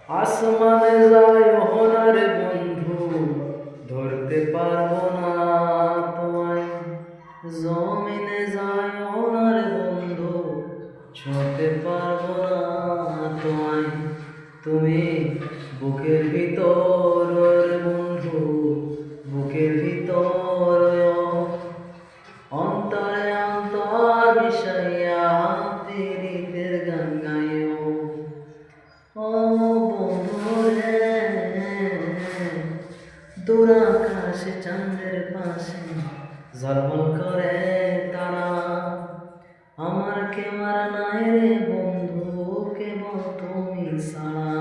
আসমানে যায় ওহনার বন্ধু, ধরতে পারবো না তোমায়। জমিনে যায় ওহনার বন্ধু, ছুঁতে পারবো না তোমায়। তুমি বুকের ভিতর বন্ধু, বুকের ভিতর অন্তরে অন্তর মিশাইয়া প্রীতির গান গাইও। ও বন্ধুরে, দূর আকাশে চাঁদের পাশে ঝলমল করে তারা। আমার কেউ আর নাই রে বন্ধু, কেবল তুমি ছাড়া।